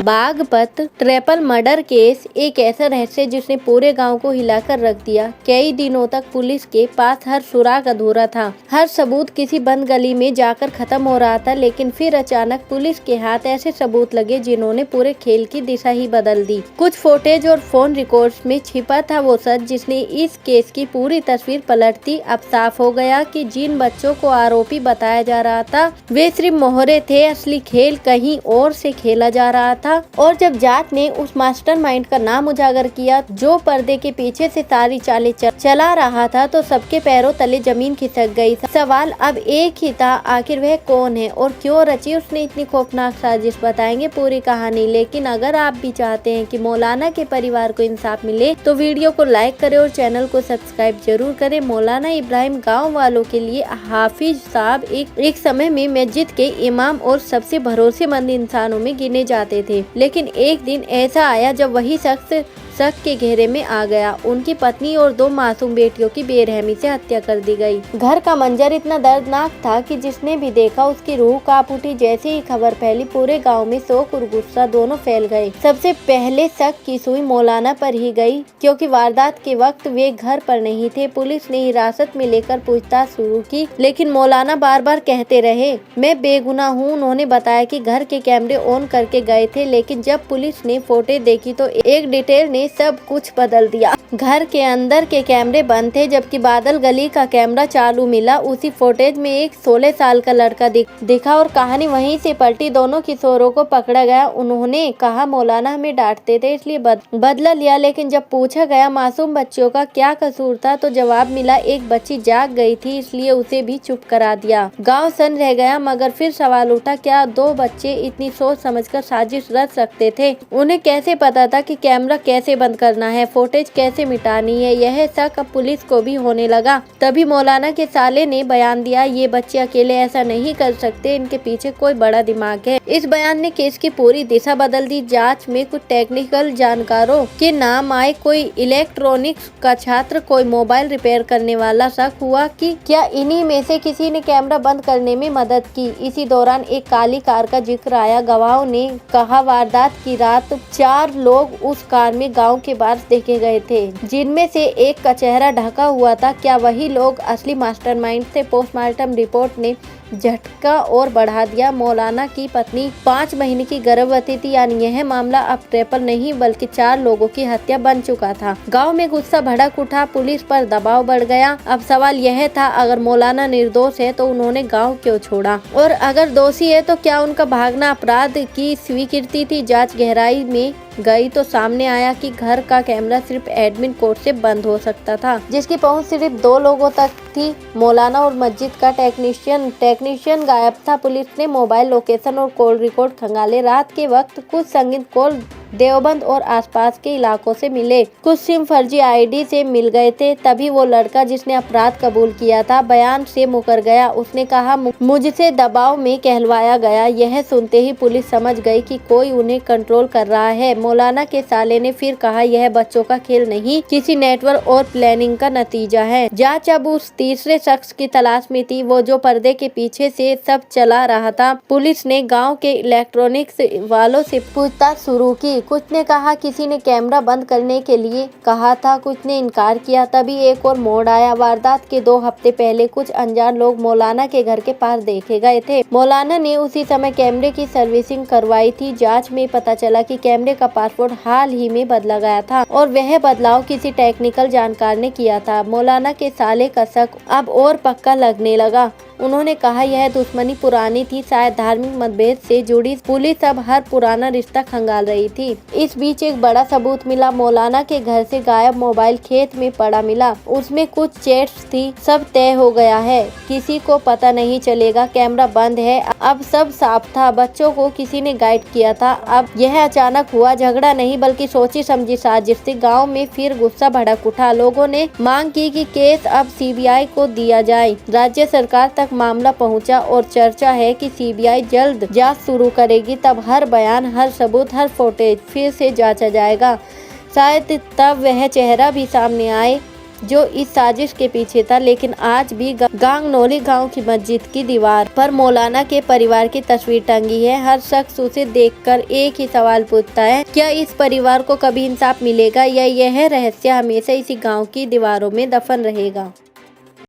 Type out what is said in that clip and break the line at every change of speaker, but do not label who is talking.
Baghpat triple murder case एक ऐसा रहस्य जिसने पूरे गांव को हिलाकर रख दिया। कई दिनों तक पुलिस के पास हर सुराग अधूरा था, हर सबूत किसी बंद गली में जाकर खत्म हो रहा था। लेकिन फिर अचानक पुलिस के हाथ ऐसे सबूत लगे जिन्होंने पूरे खेल की दिशा ही बदल दी। कुछ फुटेज और फोन रिकॉर्ड्स में छिपा था वो सच जिसने इस केस की पूरी तस्वीर पलट दी। अब साफ हो गया कि जिन बच्चों को आरोपी बताया जा रहा था वे सिर्फ मोहरे थे, असली खेल कहीं और से खेला जा रहा था। और जब जांच ने उस मास्टरमाइंड का नाम उजागर किया जो पर्दे के पीछे से सारी चालें चला रहा था, तो सबके पैरों तले जमीन खिसक गई। सवाल अब एक ही था, आखिर वह कौन है और क्यों रची उसने इतनी खौफनाक साजिश। बताएंगे पूरी कहानी। लेकिन अगर आप भी चाहते हैं कि मौलाना के परिवार को इंसाफ मिले तो वीडियो को लाइक करें और चैनल को सब्सक्राइब जरूर करें। मौलाना इब्राहिम गाँव वालों के लिए हाफिज साहब एक समय में मस्जिद के इमाम और सबसे भरोसेमंद इंसानों में गिने जाते थे। लेकिन एक दिन ऐसा आया जब वही शख्स शक के घेरे में आ गया। उनकी पत्नी और 2 मासूम बेटियों की बेरहमी से हत्या कर दी गई। घर का मंजर इतना दर्दनाक था कि जिसने भी देखा उसकी रूह कांप उठी। जैसे ही खबर फैली पूरे गांव में शोक और गुस्सा दोनों फैल गए। सबसे पहले शक की सुई मौलाना पर ही गई क्योंकि वारदात के वक्त वे घर पर नहीं थे। पुलिस ने हिरासत में लेकर पूछताछ शुरू की, लेकिन मौलाना बार बार कहते रहे मैं बेगुनाह हूँ। उन्होंने बताया कि घर के कैमरे ऑन करके गए थे, लेकिन जब पुलिस ने फोटो देखी तो एक डिटेल ने सब कुछ बदल दिया। घर के अंदर के कैमरे बंद थे जबकि बादल गली का कैमरा चालू मिला। उसी फुटेज में एक 16 साल का लड़का दिखा और कहानी वहीं से पलटी। दोनों किशोरों को पकड़ा गया। उन्होंने कहा मौलाना हमें डांटते थे इसलिए बदला लिया। लेकिन जब पूछा गया मासूम बच्चियों का क्या कसूर था तो जवाब मिला एक बच्ची जाग गई थी इसलिए उसे भी चुप करा दिया। गाँव सन रह गया। मगर फिर सवाल उठा, क्या 2 बच्चे इतनी सोच समझकर साजिश रच सकते थे? उन्हें कैसे पता था कि कैमरा कैसे बंद करना है, फुटेज कैसे मिटानी है? यह शक अब पुलिस को भी होने लगा। तभी मौलाना के साले ने बयान दिया, ये बच्चे अकेले ऐसा नहीं कर सकते, इनके पीछे कोई बड़ा दिमाग है। इस बयान ने केस की पूरी दिशा बदल दी। जांच में कुछ टेक्निकल जानकारों के नाम आए, कोई इलेक्ट्रॉनिक्स का छात्र, कोई मोबाइल रिपेयर करने वाला। शक हुआ कि क्या इन्हीं में से किसी ने कैमरा बंद करने में मदद की। इसी दौरान एक काली कार का जिक्र आया। गवाहों ने कहा वारदात की रात 4 लोग उस कार में गांव के बाहर देखे गए थे, जिनमें से एक का चेहरा ढका हुआ था। क्या वही लोग असली मास्टरमाइंड थे? पोस्टमार्टम रिपोर्ट ने झटका और बढ़ा दिया। मौलाना की पत्नी 5 महीने की गर्भवती थी, यानी यह मामला अब ट्रिपल नहीं बल्कि 4 लोगों की हत्या बन चुका था। गांव में गुस्सा भड़क उठा, पुलिस पर दबाव बढ़ गया। अब सवाल यह था, अगर मौलाना निर्दोष है तो उन्होंने गांव क्यों छोड़ा, और अगर दोषी है तो क्या उनका भागना अपराध की स्वीकृति थी? जांच गहराई में गई तो सामने आया कि घर का कैमरा सिर्फ एडमिन कोड से बंद हो सकता था, जिसकी पहुंच सिर्फ 2 लोगों तक थी, मौलाना और मस्जिद का टेक्नीशियन गायब था। पुलिस ने मोबाइल लोकेशन और कॉल रिकॉर्ड खंगाले। रात के वक्त कुछ संगीत कॉल देवबंद और आसपास के इलाकों से मिले, कुछ सिम फर्जी आईडी से मिल गए थे। तभी वो लड़का जिसने अपराध कबूल किया था बयान से मुकर गया। उसने कहा मुझसे दबाव में कहलवाया गया। यह सुनते ही पुलिस समझ गई कि कोई उन्हें कंट्रोल कर रहा है। मौलाना के साले ने फिर कहा यह बच्चों का खेल नहीं, किसी नेटवर्क और प्लानिंग का नतीजा है। जांच अब उस तीसरे शख्स की तलाश में थी, वो जो पर्दे के पीछे से सब चला रहा था। पुलिस ने गाँव के इलेक्ट्रॉनिक्स वालों से पूछताछ शुरू की। कुछ ने कहा किसी ने कैमरा बंद करने के लिए कहा था, कुछ ने इनकार किया। तभी एक और मोड़ आया। वारदात के 2 हफ्ते पहले कुछ अनजान लोग मौलाना के घर के पास देखे गए थे। मौलाना ने उसी समय कैमरे की सर्विसिंग करवाई थी। जांच में पता चला कि कैमरे का पासवर्ड हाल ही में बदला गया था और वह बदलाव किसी टेक्निकल जानकार ने किया था। मौलाना के साले का शक अब और पक्का लगने लगा। उन्होंने कहा यह दुश्मनी पुरानी थी, शायद धार्मिक मतभेद से जुड़ी। पुलिस अब हर पुराना रिश्ता खंगाल रही थी। इस बीच एक बड़ा सबूत मिला। मौलाना के घर से गायब मोबाइल खेत में पड़ा मिला। उसमें कुछ चैट्स थी। सब तय हो गया है, किसी को पता नहीं चलेगा, कैमरा बंद है। अब सब साफ था, बच्चों को किसी ने गाइड किया था। अब यह अचानक हुआ झगड़ा नहीं बल्कि सोची समझी साजिश थी। गाँव में फिर गुस्सा भड़क उठा। लोगों ने मांग की कि केस अब सीबीआई को दिया जाए। राज्य सरकार तक मामला पहुंचा और चर्चा है कि सीबीआई जल्द जांच शुरू करेगी। तब हर बयान, हर सबूत, हर फुटेज फिर से जांचा जाएगा। शायद तब वह चेहरा भी सामने आए जो इस साजिश के पीछे था। लेकिन आज भी गांगनौली गांव की मस्जिद की दीवार पर मौलाना के परिवार की तस्वीर टंगी है। हर शख्स उसे देखकर एक ही सवाल पूछता है, क्या इस परिवार को कभी इंसाफ मिलेगा या यह रहस्य हमेशा इसी गांव की दीवारों में दफन रहेगा।